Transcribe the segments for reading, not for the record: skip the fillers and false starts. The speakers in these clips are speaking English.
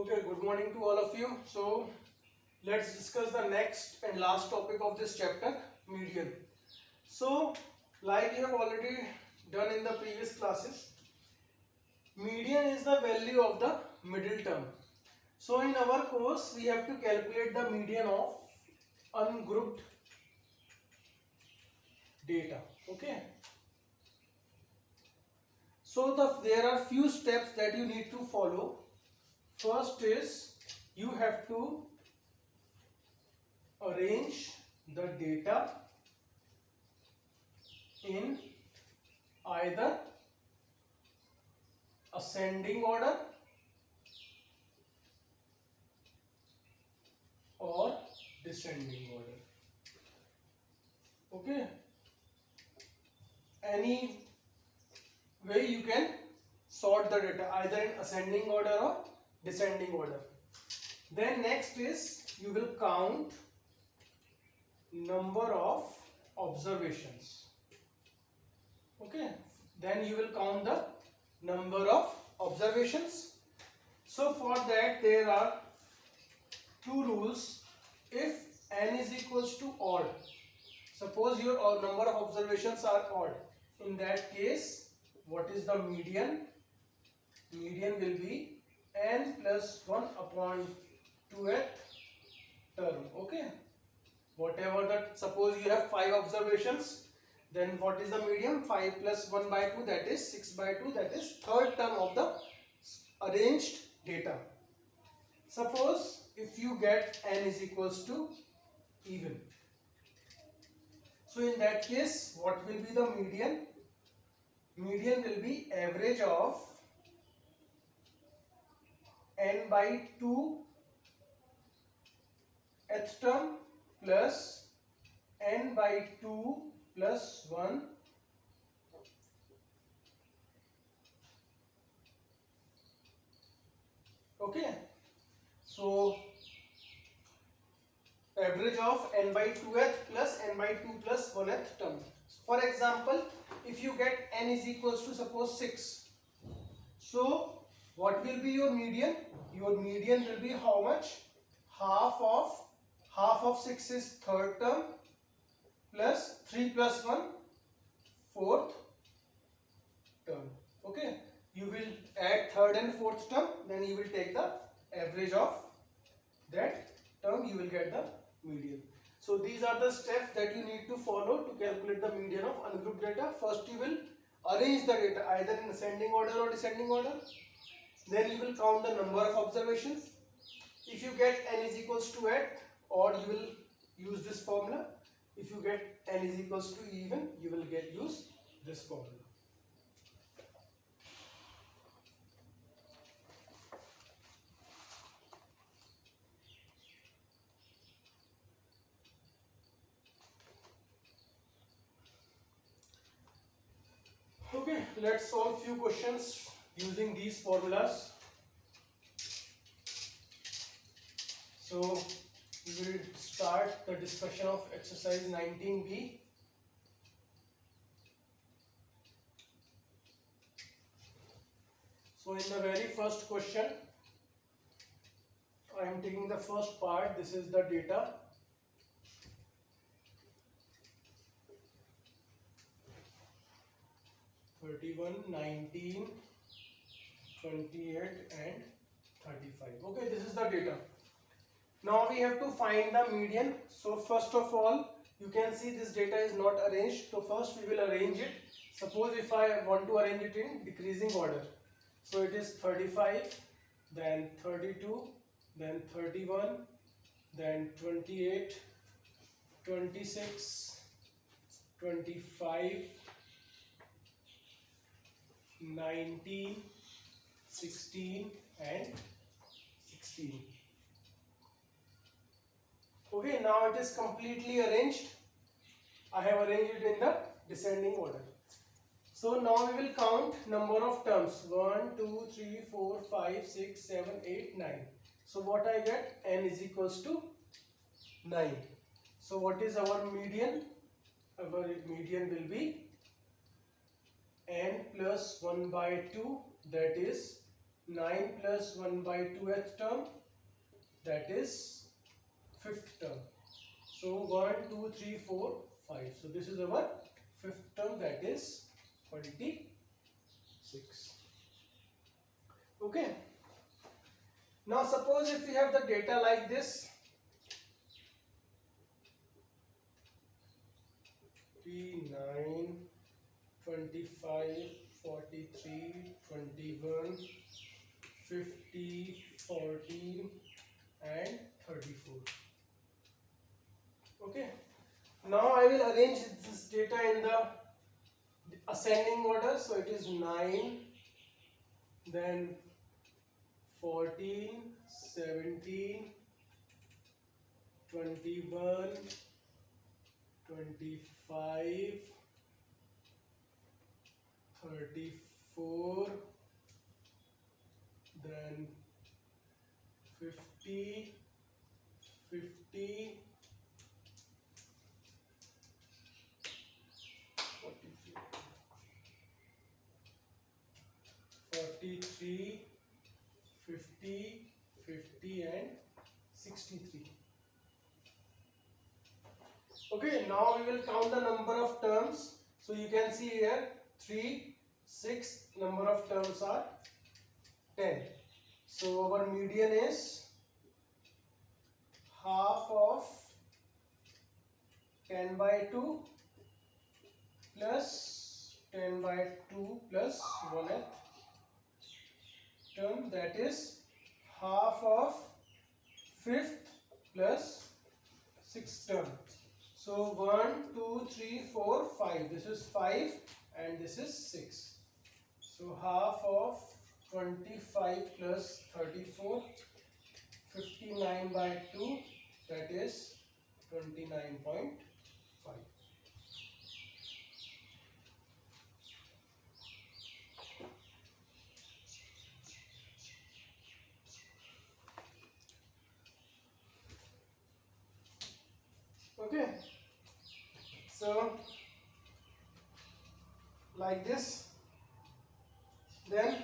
Okay, good morning to all of you. So let's discuss the next and last topic of this chapter, median. So like you have already done in the previous classes, median is the value of the middle term. So in our course we have to calculate the median of ungrouped data. Okay. So there are few steps that you need to follow. First is you have to arrange the data in either ascending order or descending order. Okay, any way you can sort the data either in ascending order or descending order. Then next is you will count number of observations. Okay, then you will count the number of observations. So for that there are two rules. If n is equals to odd, suppose your number of observations are odd, in that case what is the median? Median will be n plus 1 upon 2th term. Okay, whatever that, suppose you have 5 observations, then what is the median? 5 plus 1 by 2, that is 6 by 2, that is third term of the arranged data. Suppose if you get n is equals to even, so in that case what will be the median? Median will be average of n by 2 th term plus n by 2 plus 1 . Okay, so average of n by 2th plus n by 2 plus 1th term. For example, if you get n is equals to suppose 6, so what will be your median? Your median will be how much? Half of 6 is third term plus 3 plus 1 fourth term. Okay, you will add third and fourth term, then you will take the average of that term, you will get the median. So these are the steps that you need to follow to calculate the median of ungrouped data. First you will arrange the data either in ascending order or descending order. Then you will count the number of observations. If you get n is equals to 8, or you will use this formula. If you get n is equals to even, you will use this formula. Okay, let's solve few questions using these formulas. So we will start the discussion of exercise 19b. So in the very first question, I am taking the first part. This is the data. (31, 19, 28 and 35). Okay, this is the data. Now we have to find the median. So first of all, you can see this data is not arranged. So first we will arrange it. Suppose if I want to arrange it in decreasing order. So it is 35, then 32, then 31, then 28, 26, 25, 19, 16 and 16. Okay, now it is completely arranged. I have arranged it in the descending order. So now we will count number of terms. 1, 2, 3, 4, 5, 6, 7, 8, 9. So what I get? N is equals to 9. So what is our median? Our median will be n plus 1 by 2, that is 9 plus 1 by 2th term, that is 5th term. So 1, 2, 3, 4, 5. So this is our 5th term, that is 26. Okay. Now suppose if we have the data like this, P9, 25, 43, 21, 50, 14 and 34. Okay. Now I will arrange this data in the ascending order. So it is 9, then 14, 17, 21, 25, 34, then 50, 50, 43, 50, 50 and 63. Okay, now we will count the number of terms. So you can see here 3, 6, number of terms are 10. So our median is half of 10 by 2 plus 10 by 2 plus 1th term, that is half of 5th plus 6th term. So 1, 2, 3, 4, 5. This is 5 and this is 6. So half of 25 plus 34, 59 by 2, that is 29.5. Okay, so like this. Then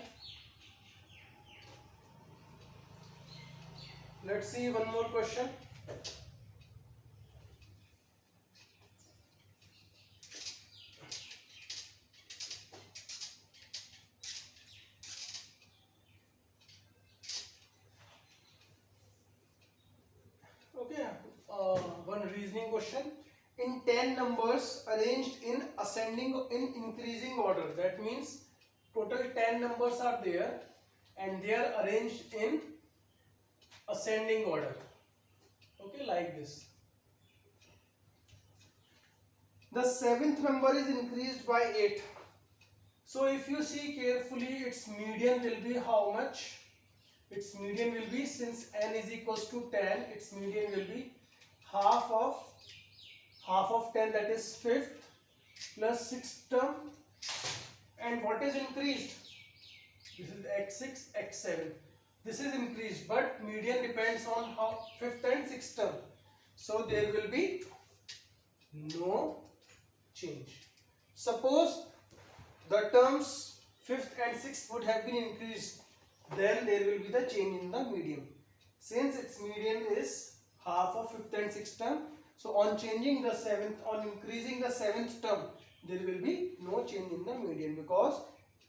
let's see one more question. Okay, one reasoning question. In 10 numbers arranged in increasing order, that means total 10 numbers are there and they are arranged in ascending order. Okay, like this. The 7th number is increased by 8. So if you see carefully, its median will be how much? Its median will be, since n is equals to 10, its median will be half of 10, that is 5th plus 6th term. And what is increased? This is x6, x7. This is increased, but median depends on how 5th and 6th term. So there will be no change. Suppose the terms 5th and 6th would have been increased, then there will be the change in the median. Since its median is half of 5th and 6th term, so on increasing the 7th term, there will be no change in the median, because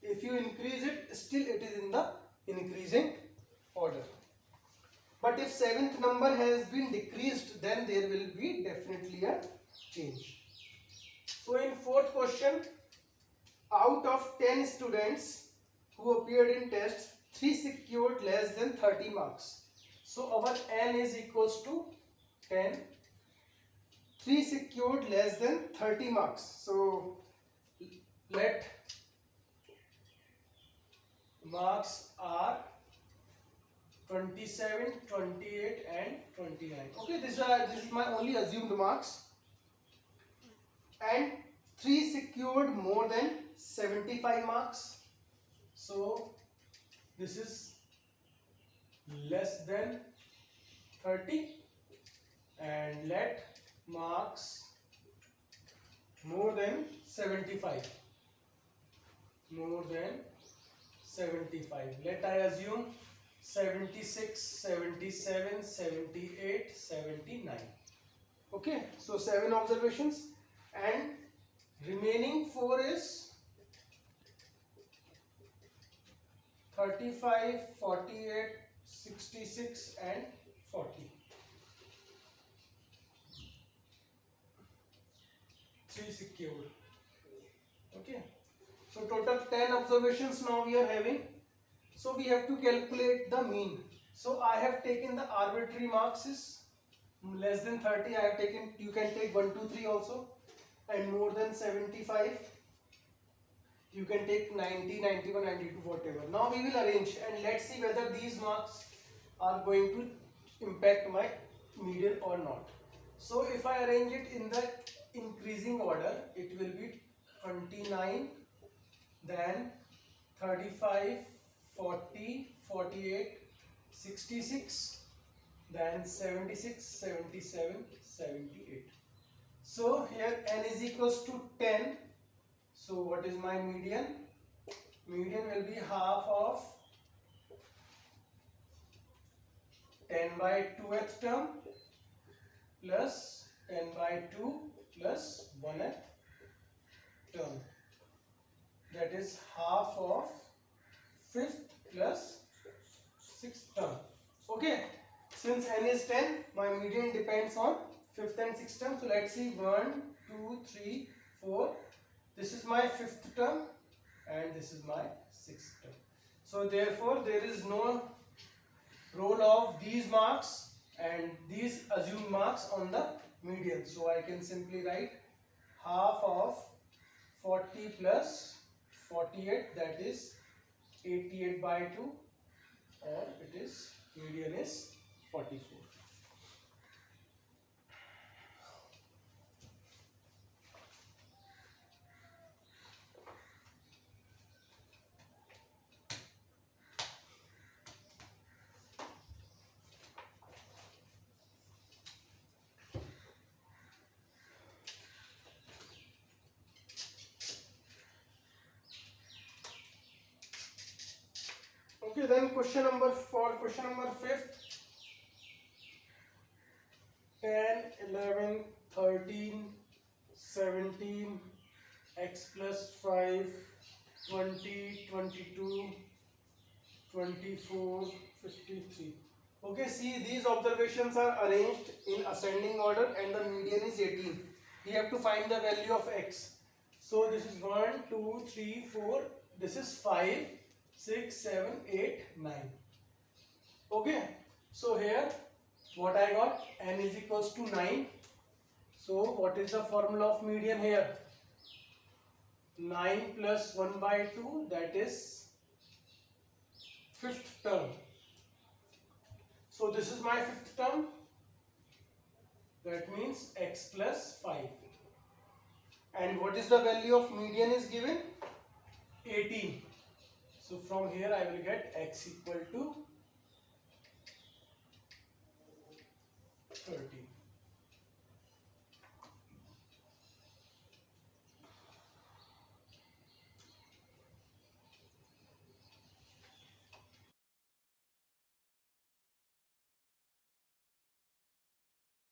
if you increase it, still it is in the increasing order. But if 7th number has been decreased, then there will be definitely a change. So in 4th question, out of 10 students who appeared in test, 3 secured less than 30 marks. So our n is equals to 10. 3 secured less than 30 marks. So let marks are 27, 28 and 29. Okay, this is my only assumed marks. And 3 secured more than 75 marks. So this is less than 30. And let marks more than 75. More than 75. Let I assume 76, 77, 78, 79. Okay, so 7 observations, and remaining 4 is 35, 48, 66 and 40. 3 secured. Okay, so total 10 observations now we are having. So we have to calculate the mean. So I have taken the arbitrary marks is less than 30. I have taken, you can take 1, 2, 3 also, and more than 75 you can take 90, 91, 92, whatever. Now we will arrange and let's see whether these marks are going to impact my median or not. So if I arrange it in the increasing order, it will be 29, then 35, 40, 48, 66, then 76, 77, 78. So here n is equals to 10. So what is my median? Median will be half of 10 by 2th term plus 10 by 2 plus 1th term. That is half of 5th plus 6th term. Okay. Since n is 10, my median depends on 5th and 6th term. So let's see 1, 2, 3, 4. This is my 5th term and this is my 6th term. So therefore there is no role of these marks and these assumed marks on the median. So I can simply write half of 40 plus 48, that is 88 by 2, or it is median is 44. Okay, then question number 5th, 10, 11, 13, 17, x plus 5, 20, 22, 24, 53. Okay, see, these observations are arranged in ascending order and the median is 18. We have to find the value of x. So this is 1, 2, 3, 4, this is 5, 6, 7, 8, 9. Okay, so here what I got, n is equals to 9. So what is the formula of median here? 9 plus 1 by 2, that is 5th term. So this is my 5th term, that means x plus 5. And what is the value of median is given? 18. So from here I will get x equal to 30.